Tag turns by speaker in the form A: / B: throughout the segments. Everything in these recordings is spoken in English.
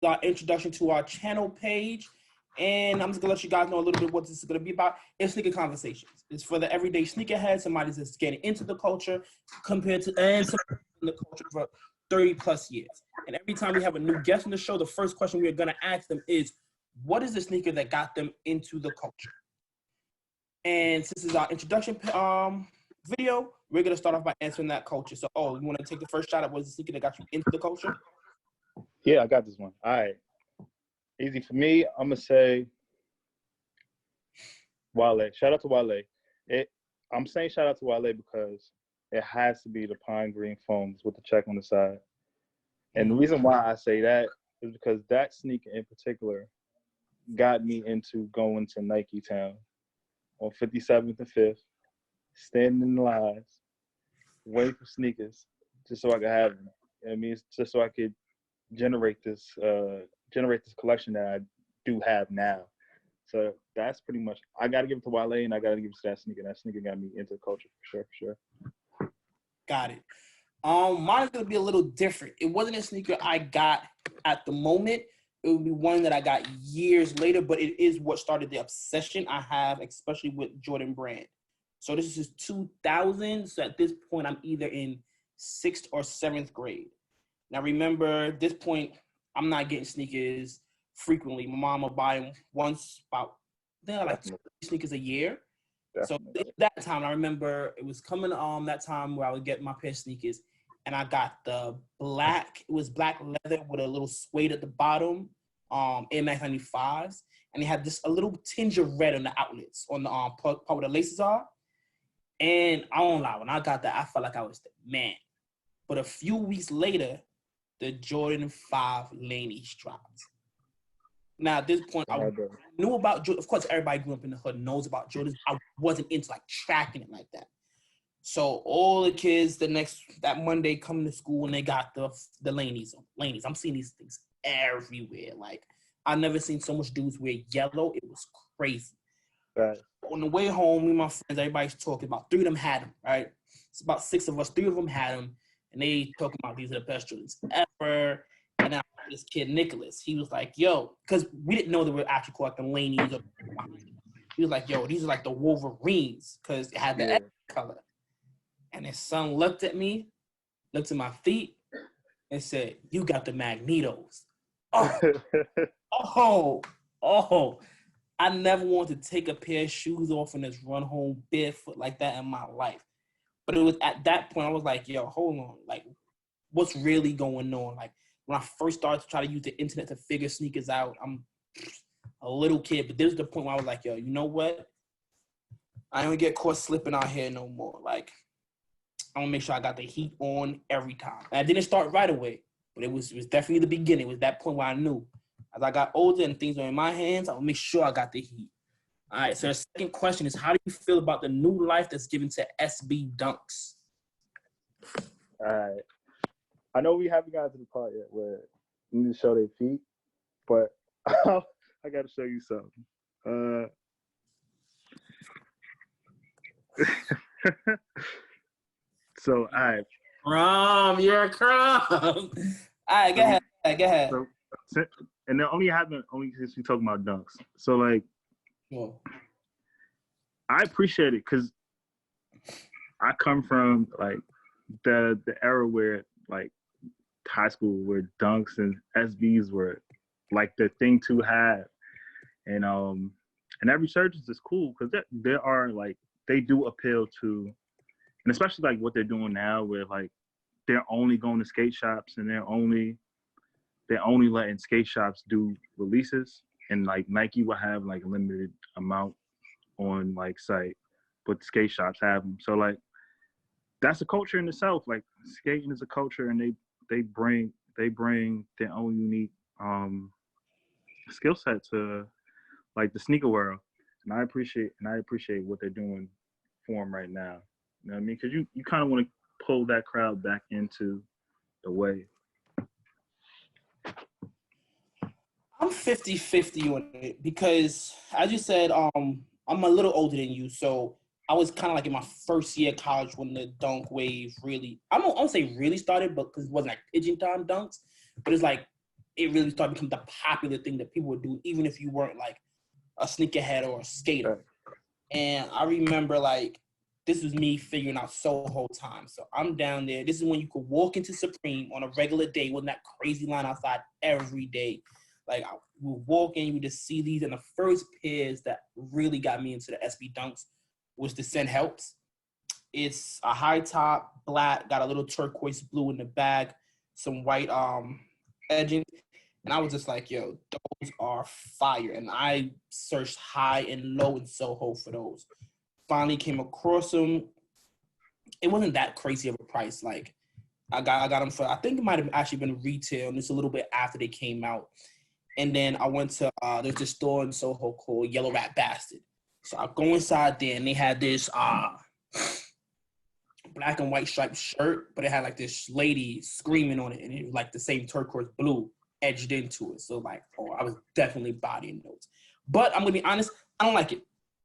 A: our introduction to our channel page. And I'm just gonna let you guys know a little bit what this is gonna be about. It's Sneaker Conversations. It's for the everyday sneakerhead, somebody that's getting into the culture compared to and in the culture for 30 plus years. And every time we have a new guest on the show, the first question we're gonna ask them is, what is the sneaker that got them into the culture? And since this is our introduction video, we're gonna start off by answering that culture. So, you want to take the first shot at what is the sneaker that got you into the culture?
B: Yeah, I got this one. All right. Easy for me. I'm going to say Wale. Shout out to Wale. I'm saying shout out to Wale because it has to be the pine green foams with the check on the side. And the reason why I say that is because that sneaker in particular got me into going to Nike Town on 57th and 5th, standing in the lines, waiting for sneakers just so I could have them. I mean, it's just so I could generate this collection that I do have now. So that's pretty much, I got to give it to Wale and I got to give it to that sneaker. That sneaker got me into the culture for sure.
A: Got it. Mine is going to be a little different. It wasn't a sneaker I got at the moment. It would be one that I got years later, but it is what started the obsession I have, especially with Jordan Brand. So this is 2000. So at this point, I'm either in 6th or 7th grade. Now, remember, at this point, I'm not getting sneakers frequently. My mom will buy them once, they're like 2 sneakers a year. Definitely. So at that time, I remember it was coming that time where I would get my pair of sneakers, and I got the black, it was black leather with a little suede at the bottom, Air Max 95s, and they had a little tinge of red on the outlets, on the part where the laces are. And I don't lie, when I got that, I felt like I was the man. But a few weeks later, the Jordan 5 Laney's dropped. Now, at this point, I knew about Jordan. Of course, everybody grew up in the hood knows about Jordan. I wasn't into like tracking it like that. So all the kids that Monday coming to school and they got the Laney's. I'm seeing these things everywhere. Like, I never seen so much dudes wear yellow. It was crazy.
B: Right.
A: On the way home, me and my friends, everybody's talking about 3 of them had them, right? It's about 6 of us. 3 of them had them. And they talking about these are the best Jordans ever. And now this kid, Nicholas, he was like, yo, because we didn't know that we were actually collecting Laney's. He was like, yo, these are like the Wolverines because it had the X color. And his son looked at me, looked at my feet, and said, you got the Magnetos. Oh. I never wanted to take a pair of shoes off and just run home barefoot like that in my life. But it was at that point, I was like, yo, hold on. Like, what's really going on? Like, when I first started to try to use the internet to figure sneakers out, I'm a little kid. But this was the point where I was like, yo, you know what? I don't get caught slipping out here no more. Like, I'm going to make sure I got the heat on every time. And I didn't start right away. But it was definitely the beginning. It was that point where I knew. As I got older and things were in my hands, I would make sure I got the heat. All right, so the second question is, how do you feel about the new life that's given to SB Dunks?
B: All right. I know we haven't gotten to the part yet where you need to show their feet, but I got to show you something. So, all right.
A: You're a crumb. All right, go ahead.
B: So, and only since we talking about dunks. So, like, I appreciate it because I come from like the era where like high school where dunks and SBs were like the thing to have, and that resurgence is cool because there are like they do appeal to, and especially like what they're doing now where like they're only going to skate shops and they're only letting skate shops do releases, and like Nike will have like a limited amount on like site, but skate shops have them. So like that's a culture in itself. Like skating is a culture, and they bring their own unique skill set to like the sneaker world, and I appreciate what they're doing for them right now. You know what I mean? Because you kind of want to pull that crowd back into the wave.
A: I'm 50-50 on it because, as you said, I'm a little older than you, so I was kind of like in my first year of college when the dunk wave really, I won't say really started, but because it wasn't like pigeon time dunks, but it's like it really started becoming the popular thing that people would do, even if you weren't like a sneakerhead or a skater. And I remember like this was me figuring out Soho time. So I'm down there. This is when you could walk into Supreme on a regular day with that crazy line outside every day. Like I would walk in, you would just see these. And the first pairs that really got me into the SB Dunks was the Send Helps. It's a high top, black, got a little turquoise blue in the back, some white edging. And I was just like, yo, those are fire. And I searched high and low in Soho for those. Finally came across them. It wasn't that crazy of a price. Like I got them for, I think it might have actually been retail, and it's a little bit after they came out. And then I went to there's this store in Soho called Yellow Rat Bastard. So I go inside there, and they had this black and white striped shirt, but it had like this lady screaming on it, and it was like the same turquoise blue edged into it. So like, oh, I was definitely bodying those. But I'm gonna be honest, I don't like it.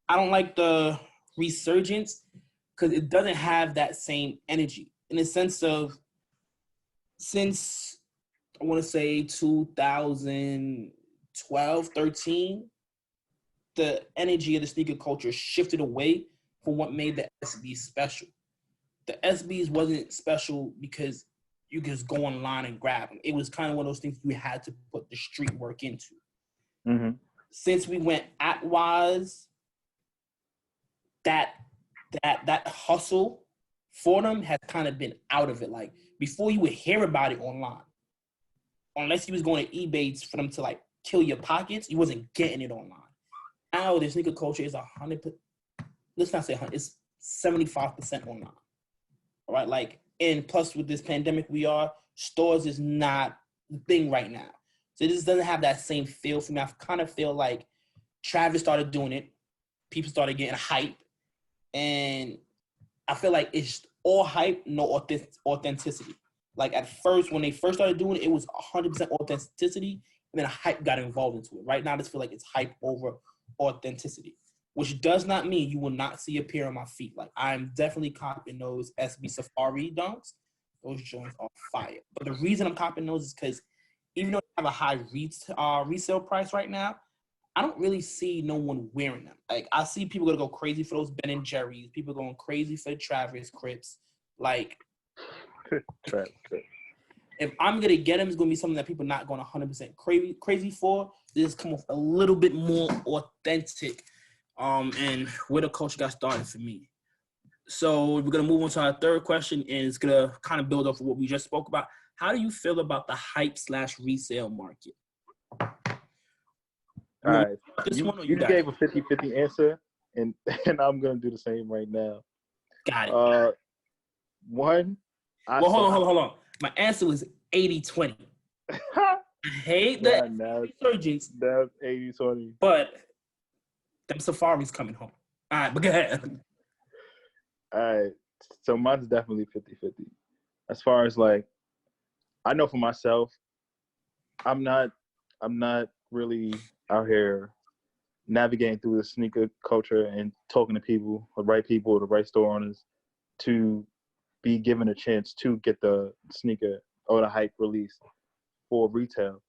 A: I don't like the resurgence because it doesn't have that same energy in the sense of since I want to say 2012, 13, the energy of the sneaker culture shifted away from what made the SB special. The SBs wasn't special because you could just go online and grab them. It was kind of one of those things you had to put the street work into.
B: Mm-hmm.
A: Since we went Atwise, that hustle for them has kind of been out of it. Like before, you would hear about it online, unless you was going to eBay for them to like kill your pockets. You wasn't getting it online. Now the sneaker culture is 100%. Let's not say 100. It's 75% online. All right, like, and plus with this pandemic, stores is not the thing right now. So it just doesn't have that same feel for me. I kind of feel like Travis started doing it. People started getting hype. And I feel like it's all hype, no authenticity. Like at first, when they first started doing it, it was 100% authenticity. And then hype got involved into it. Right now, I just feel like it's hype over authenticity, which does not mean you will not see a pair on my feet. Like I'm definitely copping those SB Safari Dunks. Those joints are fire. But the reason I'm copping those is because even though they have a high resale price right now, I don't really see no one wearing them. Like I see people gonna go crazy for those Ben and Jerry's. People going crazy for the Travis Crips. Like, if I'm gonna get them, it's gonna be something that people not going 100% crazy for. This come off a little bit more authentic, and where the culture got started for me. So we're gonna move on to our third question, and it's gonna kind of build off of what we just spoke about. How do you feel about the hype/resale market?
B: All right.
A: You
B: gave a 50-50 answer, and I'm going to do the same right now.
A: Got it.
B: Hold
A: on. My answer was 80-20. I hate the resurgence.
B: That's 80-20.
A: But them Safari's coming home. All right, but go ahead.
B: All right. So mine's definitely 50-50. As far as like, I know for myself, I'm not really out here navigating through the sneaker culture and talking to people, the right store owners, to be given a chance to get the sneaker or the hype released for retail.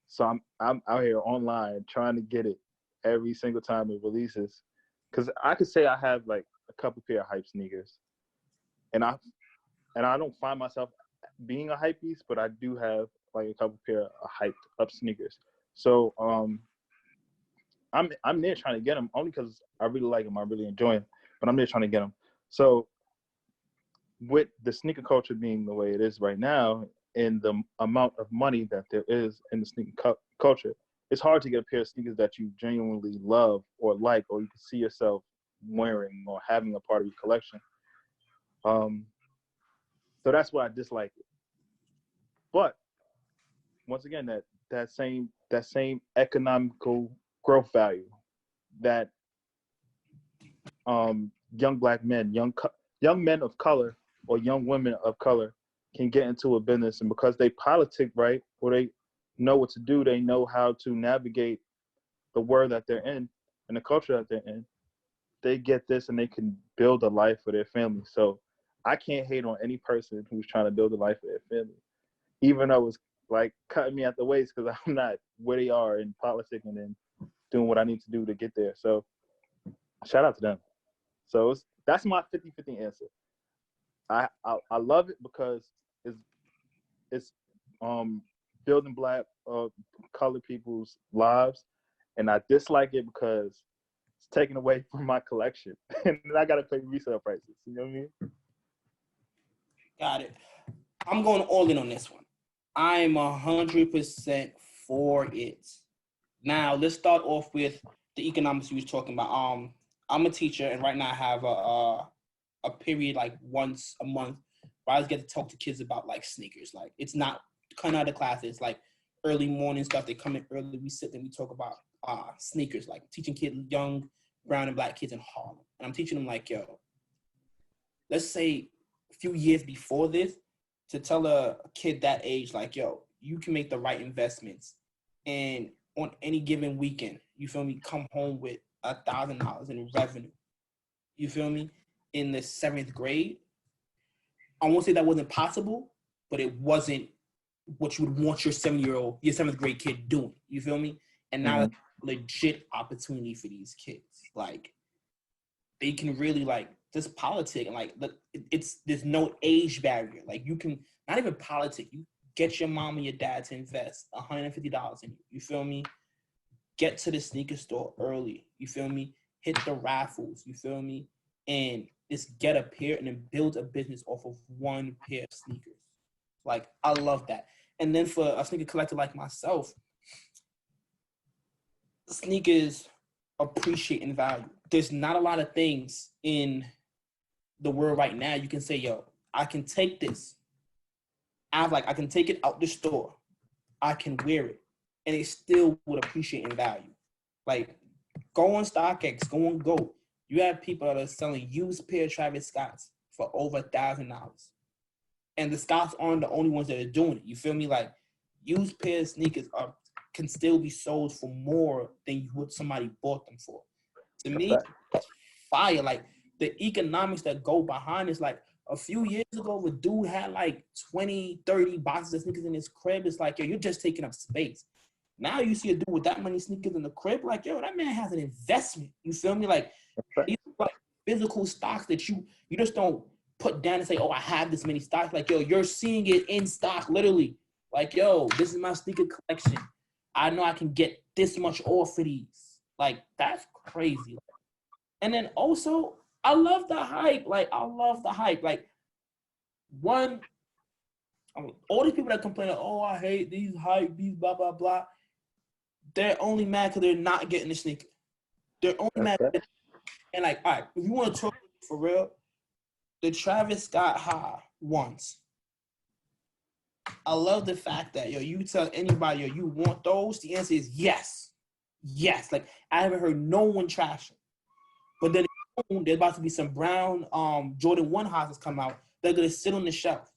B: So I'm out here online trying to get it every single time it releases. Because I could say I have like a couple pair of hype sneakers, and I don't find myself being a hype beast, but I do have like a couple pair of hyped up sneakers. So I'm there trying to get them only because I really like them. I really enjoy them, but I'm there trying to get them. So with the sneaker culture being the way it is right now, and the amount of money that there is in the sneaker culture, it's hard to get a pair of sneakers that you genuinely love or like, or you can see yourself wearing or having a part of your collection. So that's why I dislike it. But once again, that same economical growth value that young black men, young men of color, or young women of color can get into a business, and because they politic right, or they know what to do, they know how to navigate the world that they're in and the culture that they're in, they get this and they can build a life for their family. So I can't hate on any person who's trying to build a life for their family, even though like cutting me at the waist because I'm not where they are in politicking and doing what I need to do to get there. So shout out to them. So that's my 50-50 answer. I love it because it's building Black colored people's lives, and I dislike it because it's taken away from my collection, and I gotta pay resale prices. You know what I mean?
A: Got it. I'm going all in on this one. I'm 100% for it. Now let's start off with the economics you was talking about. I'm a teacher, and right now I have a period like once a month where I just get to talk to kids about like sneakers. Like it's not coming out of class. It's like early morning stuff. They come in early. We sit and we talk about sneakers. Like teaching kids, young brown and Black kids in Harlem, and I'm teaching them like, yo, let's say a few years before this, to tell a kid that age, like, yo, you can make the right investments, and on any given weekend, you feel me, come home with $1,000 in revenue. You feel me? In the 7th grade, I won't say that wasn't possible, but it wasn't what you would want your 7th grade kid doing. You feel me? And now it's a legit opportunity for these kids. Like, they can really like just politic and like there's no age barrier. Like you can not even politic. You get your mom and your dad to invest $150 in you. You feel me? Get to the sneaker store early. You feel me? Hit the raffles. You feel me? And just get a pair and then build a business off of one pair of sneakers. Like I love that. And then for a sneaker collector like myself, sneakers appreciate in value. There's not a lot of things in the world right now you can say, yo, I can take this. I can take it out the store. I can wear it. And it still would appreciate in value. Like, go on StockX, go on Go. You have people that are selling used pair of Travis Scotts for over $1,000. And the Scotts aren't the only ones that are doing it. You feel me? Like, used pair of sneakers can still be sold for more than what somebody bought them for. To me, it's fire. Like, the economics that go behind is like, a few years ago, a dude had like 20, 30 boxes of sneakers in his crib. It's like, yo, you're just taking up space. Now you see a dude with that many sneakers in the crib, like, yo, that man has an investment. You feel me? Like, these are like physical stocks that you just don't put down and say, oh, I have this many stocks. Like, yo, you're seeing it in stock, literally. Like, yo, this is my sneaker collection. I know I can get this much off of these. Like, that's crazy. And then also, I love the hype. Like, I love the hype. Like, all these people that complain, oh, I hate these hype, these blah, blah, blah. They're only mad because they're not getting the sneaker. They're only mad. And like, all right, if you want to talk for real, the Travis Scott high once. I love the fact that, yo, you tell anybody, yo, you want those? The answer is yes. Yes. Like, I haven't heard no one trash it. But then there's about to be some brown Jordan 1 highs come out. They're going to sit on the shelf.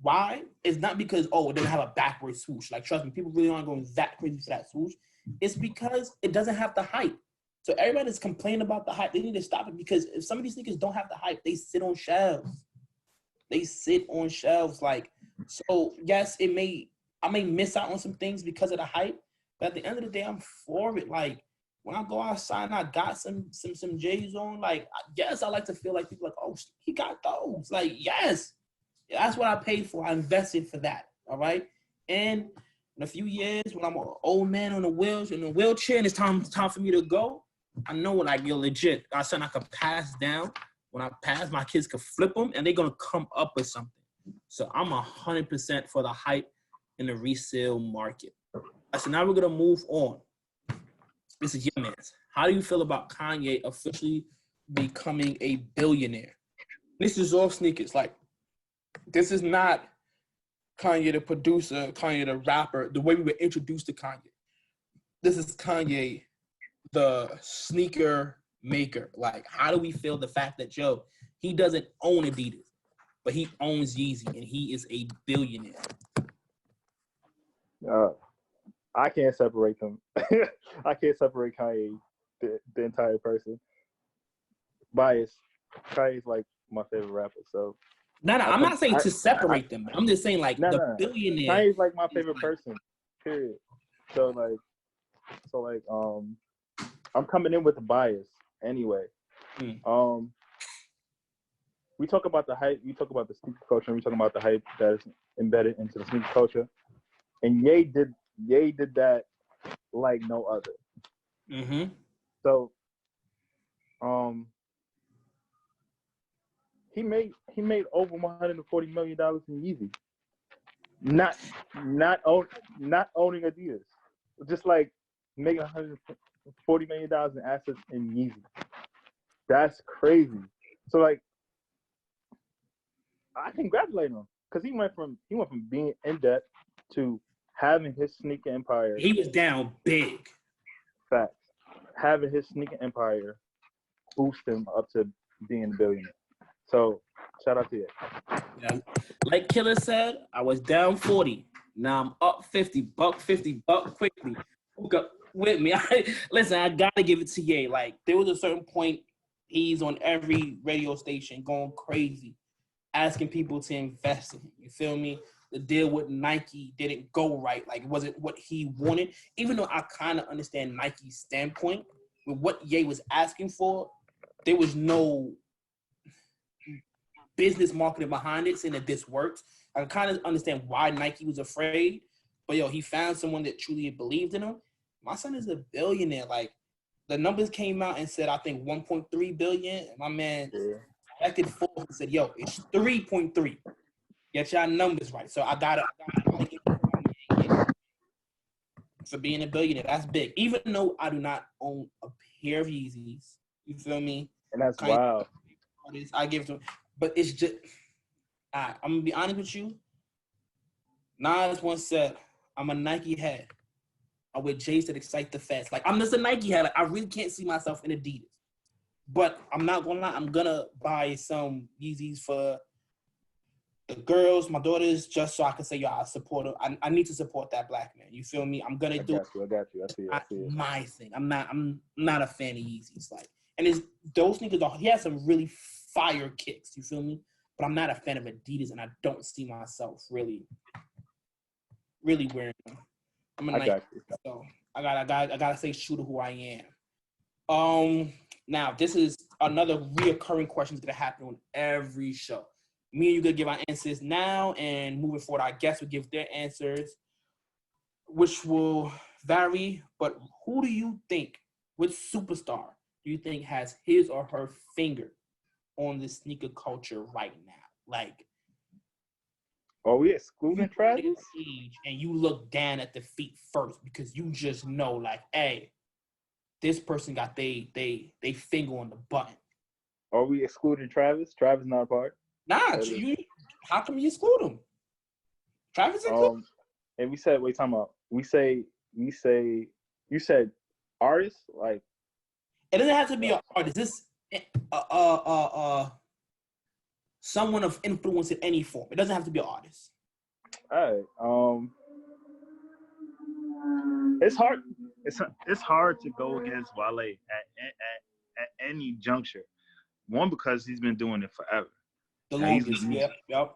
A: Why? It's not because, oh, it doesn't have a backward swoosh. Like, trust me, people really aren't going that crazy for that swoosh. It's because it doesn't have the hype. So everybody that's complaining about the hype, they need to stop it, because if some of these sneakers don't have the hype, they sit on shelves. They sit on shelves. Like, so yes, I may miss out on some things because of the hype, but at the end of the day, I'm for it. Like, when I go outside and I got some J's on, like, yes, I like to feel like people like, oh, he got those. Like, yes. That's what I paid for. I invested for that. All right. And in a few years, when I'm an old man on a wheelchair, and it's time for me to go, I know, like, you're legit. I said I could pass down. When I pass, my kids could flip them, and they're gonna come up with something. So I'm 100% for the hype in the resale market. So now we're gonna move on. This is your man's. How do you feel about Kanye officially becoming a billionaire? This is all sneakers. Like, this is not Kanye the producer, Kanye the rapper, the way we were introduced to Kanye. This is Kanye the sneaker maker. Like, how do we feel the fact that, yo, he doesn't own Adidas, but he owns Yeezy, and he is a billionaire?
B: I can't separate them. I can't separate Kanye, the entire person. Bias. Kanye's like my favorite rapper, so
A: No, I'm not saying to separate them. I'm just saying like the billionaire.
B: Kanye's like my favorite person. Period. So like I'm coming in with a bias anyway. We talk about the hype. We talk about the sneaker culture. And we talk about the hype that's embedded into the sneaker culture. And Ye did that like no other. So, he made over $140 million in Yeezy. Not owning Adidas. Just like making $140 million in assets in Yeezy. That's crazy. So like, I congratulate him because he went from being in debt to having his sneaker empire.
A: He was down big.
B: Facts. Having his sneaker empire boost him up to being a billionaire. So shout out to you.
A: Yeah. Like Killer said, I was down 40. Now I'm up 50. $1.50 quickly. Hook up with me. Listen, I gotta give it to Ye. Like there was a certain point he's on every radio station going crazy, asking people to invest in him. You feel me? The deal with Nike didn't go right. Like it wasn't what he wanted. Even though I kind of understand Nike's standpoint, with what Ye was asking for, there was no business marketing behind it saying that this works. I kind of understand why Nike was afraid, but he found someone that truly believed in him. My son is a billionaire. Like the numbers came out and said, I think 1.3 billion. My man acted forth and said, it's 3.3. Get y'all numbers right. So I gotta give it for being a billionaire. That's big. Even though I do not own a pair of Yeezys, you feel me?
B: And that's wild.
A: I give it to him. But it's just, I'm going to be honest with you. Nas once said, I'm a Nike head. I'm with Jace that excite the fast. Like, I'm just a Nike head. Like, I really can't see myself in Adidas. But I'm not going to lie. I'm going to buy some Yeezys for the girls, my daughters, just so I can say, I support them. I need to support that black man. You feel me? I'm going to do it.
B: I got you. I see it.
A: My thing. I'm not a fan of Yeezys. Like, and those sneakers, he has some really fire kicks, you feel me? But I'm not a fan of Adidas, and I don't see myself really wearing them. I'm a Nike, so I gotta say true to who I am. Now this is another reoccurring question that's gonna happen on every show. Me and you gonna give our answers now, and moving forward, our guests will give their answers, which will vary. But who do you think, which superstar do you think has his or her finger on the sneaker culture right now? Like,
B: are we excluding Travis?
A: And you look down at the feet first because you just know, like, hey, this person got they finger on the button.
B: Are we excluding Travis? Travis not a part.
A: Nah, how come you exclude him? Travis included.
B: And we said, wait, time out. We say you said artists, like
A: it doesn't have to be an artist. This someone of influence in any form. It doesn't have to be an artist.
B: All right. It's hard. It's hard to go against Wale at any juncture. One, because he's been doing it forever.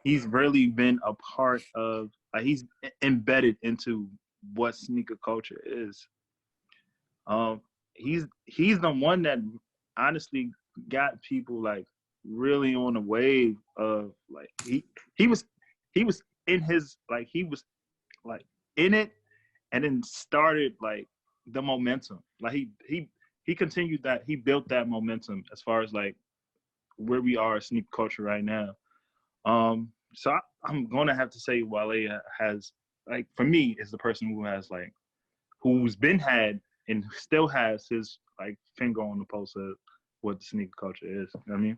B: He's really been a part of. He's embedded into what sneaker culture is. He's the one that honestly got people like really on a wave of like he was in his like he was like in it and then started like the momentum. Like he continued that, he built that momentum as far as like where we are sneaker culture right now. So I'm gonna have to say Wale has, like, for me, is the person who has like who's been had and still has his like finger on the pulse of what the sneaker culture is. You know what I mean?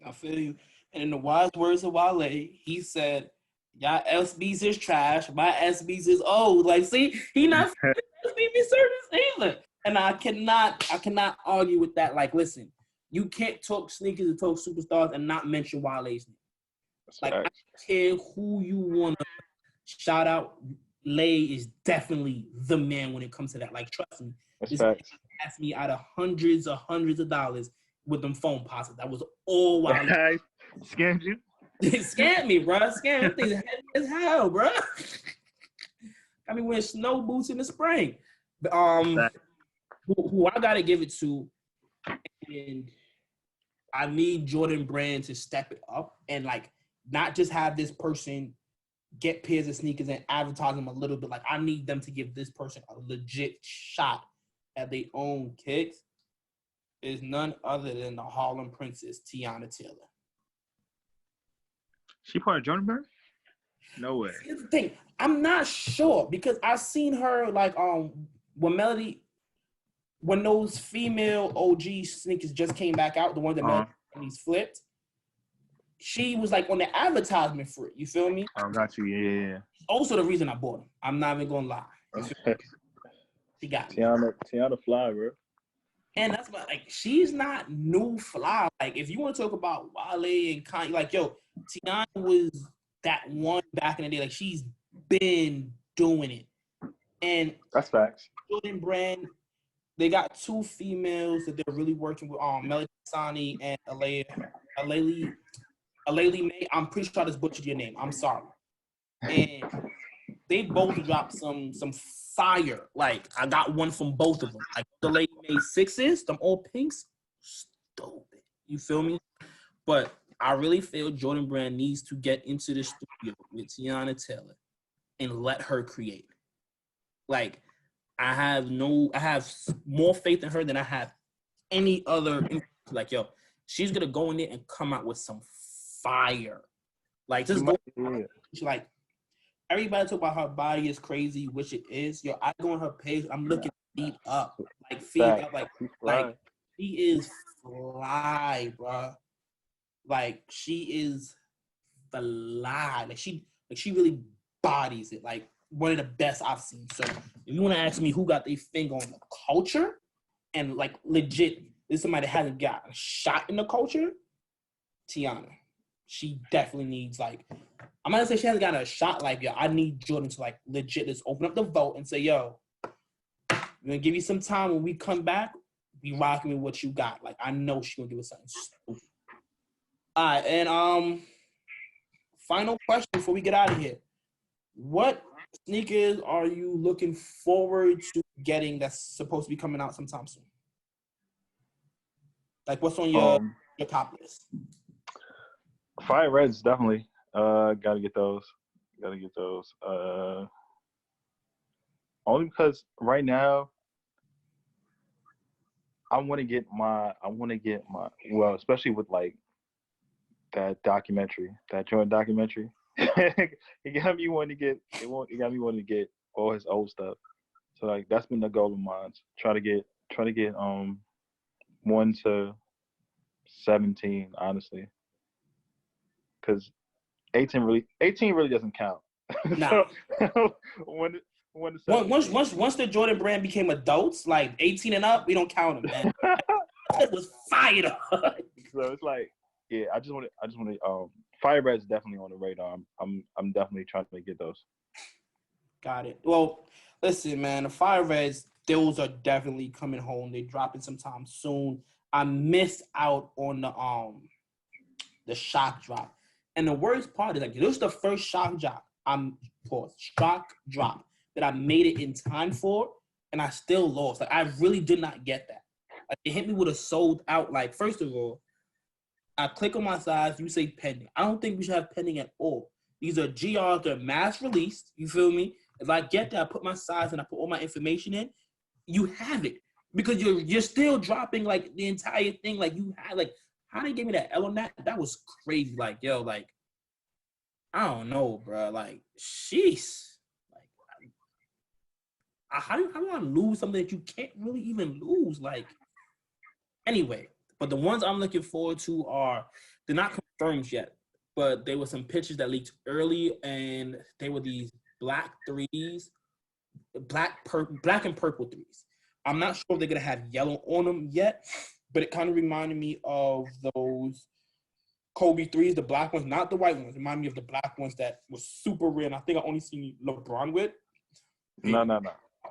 A: I feel you. And in the wise words of Wale, he said, y'all SBs is trash, my SBs is old. Like, see, he not SBs service either. And I cannot argue with that. Like, listen, you can't talk sneakers and talk superstars and not mention Wale's name. Like, I don't care who you want to shout out. Lay is definitely the man when it comes to that. Like, trust me. This asked me out of hundreds of dollars. with them phone posits. That was all wild.
B: Scammed you?
A: It scammed me, bro. Scammed me. Heavy as hell, bro. Got me wearing snow boots in the spring. But, who I gotta give it to, and I need Jordan Brand to step it up and like not just have this person get pairs of sneakers and advertise them a little bit. Like I need them to give this person a legit shot at their own kicks. Is none other than the Harlem Princess, Tiana Taylor.
B: She part of Jordan Brand? No way.
A: Here's the thing. I'm not sure because I've seen her like when those female OG sneakers just came back out, the one that Melodies flipped. She was like on the advertisement for it. You feel me?
B: I got you. Yeah.
A: Also the reason I bought them. I'm not even gonna lie. She got me.
B: Tiana fly, bro.
A: And that's why, like, she's not new fly. Like, if you want to talk about Wale and Kanye, like, yo, Tiana was that one back in the day. Like, she's been doing it. And
B: that's facts.
A: Jordan Brand, they got two females that they're really working with, Melody Sani and Aleli May. I'm pretty sure I just butchered your name. I'm sorry. And they both dropped some fire. Like, I got one from both of them. Like, the lady made sixes, them all pinks, stupid. You feel me? But I really feel Jordan Brand needs to get into the studio with Tiana Taylor and let her create. Like, I have more faith in her than I have any other. Like, yo, she's gonna go in there and come out with some fire. Like, just go. Like, everybody talk about her body is crazy, which it is. Yo, I go on her page. I'm looking feet up, like feet up, like she is fly, bro. Like she is fly. Like she really bodies it. Like one of the best I've seen. So if you want to ask me who got their finger on the culture and like legit, this is somebody that hasn't got a shot in the culture, Tiana. She definitely needs like. I'm not gonna say she hasn't gotten a shot like, yo, I need Jordan to like legit just open up the vote and say, yo, I'm gonna give you some time when we come back, be rocking with what you got. Like, I know she's gonna give us something stupid. All right, and final question before we get out of here. What sneakers are you looking forward to getting that's supposed to be coming out sometime soon? Like, what's on your top list?
B: Fire Reds, definitely. Gotta get those. Only because right now I want to get my well, especially with like that documentary, that Jordan documentary. It got me wanting to get all his old stuff. So like that's been the goal of mine. Try to get 1 to 17, honestly. Because 18 really doesn't count.
A: Nah.
B: So,
A: once the Jordan Brand became adults, like 18 and up, we don't count them, man. It was fired up.
B: So it's like, yeah, I just want to. Fire Red's definitely on the radar. I'm definitely trying to get those.
A: Got it. Well, listen, man, the Fire Reds, those are definitely coming home. They're dropping sometime soon. I missed out on the shock drop. And the worst part is like this was the first shock drop that I made it in time for, and I still lost. Like I really did not get that. Like, it hit me with a sold out. Like first of all, I click on my size. You say pending. I don't think we should have pending at all. These are GRs. They're mass released. You feel me? If I get that, I put my size and I put all my information in. You have it because you're still dropping like the entire thing. Like you had like. How they gave me that L on that? That was crazy. Like, yo, like, I don't know, bro. Like, sheesh. Like, how do I lose something that you can't really even lose? Like, anyway, but the ones I'm looking forward to they're not confirmed yet, but there were some pictures that leaked early, and they were these black threes, black and purple threes. I'm not sure if they're going to have yellow on them yet. But it kind of reminded me of those Kobe threes, the black ones, not the white ones. It reminded me of the black ones that was super rare. And I think I only seen LeBron with.
B: No.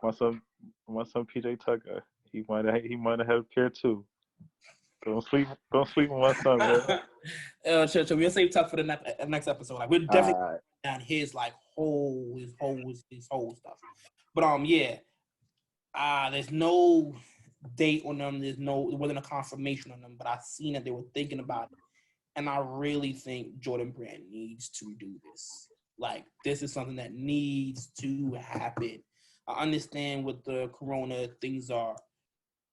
B: My son PJ Tucker, he might have had a pair too. Don't sleep with my son, man.
A: So we'll save tough for the next episode. Like we're definitely
B: All right.
A: down his like whole stuff. But yeah. There's no date on them. It wasn't a confirmation on them, but I seen that they were thinking about it. And I really think Jordan Brand needs to do this. Like, this is something that needs to happen. I understand with the corona, things are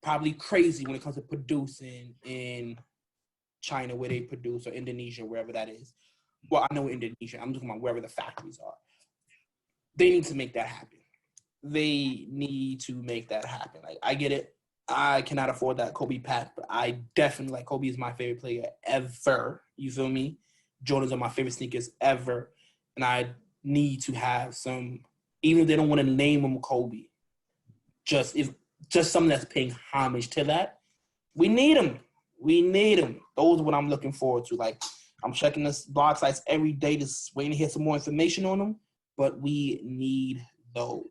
A: probably crazy when it comes to producing in China, where they produce, or Indonesia, wherever that is. Well, I know Indonesia. I'm talking about wherever the factories are. They need to make that happen. They need to make that happen. Like, I get it. I cannot afford that Kobe pack, but I definitely, like, Kobe is my favorite player ever. You feel me? Jordans are my favorite sneakers ever. And I need to have some, even if they don't want to name them Kobe, just something that's paying homage to that. We need them. Those are what I'm looking forward to. Like, I'm checking this blog sites every day, just waiting to hear some more information on them, but we need those.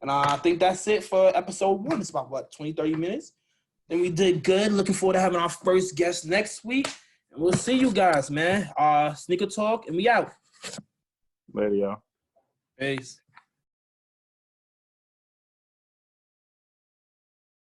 A: And I think that's it for episode 1. It's about, 20, 30 minutes? And we did good. Looking forward to having our first guest next week. And we'll see you guys, man. Sneaker Talk, and we out.
B: Later, y'all.
A: Peace.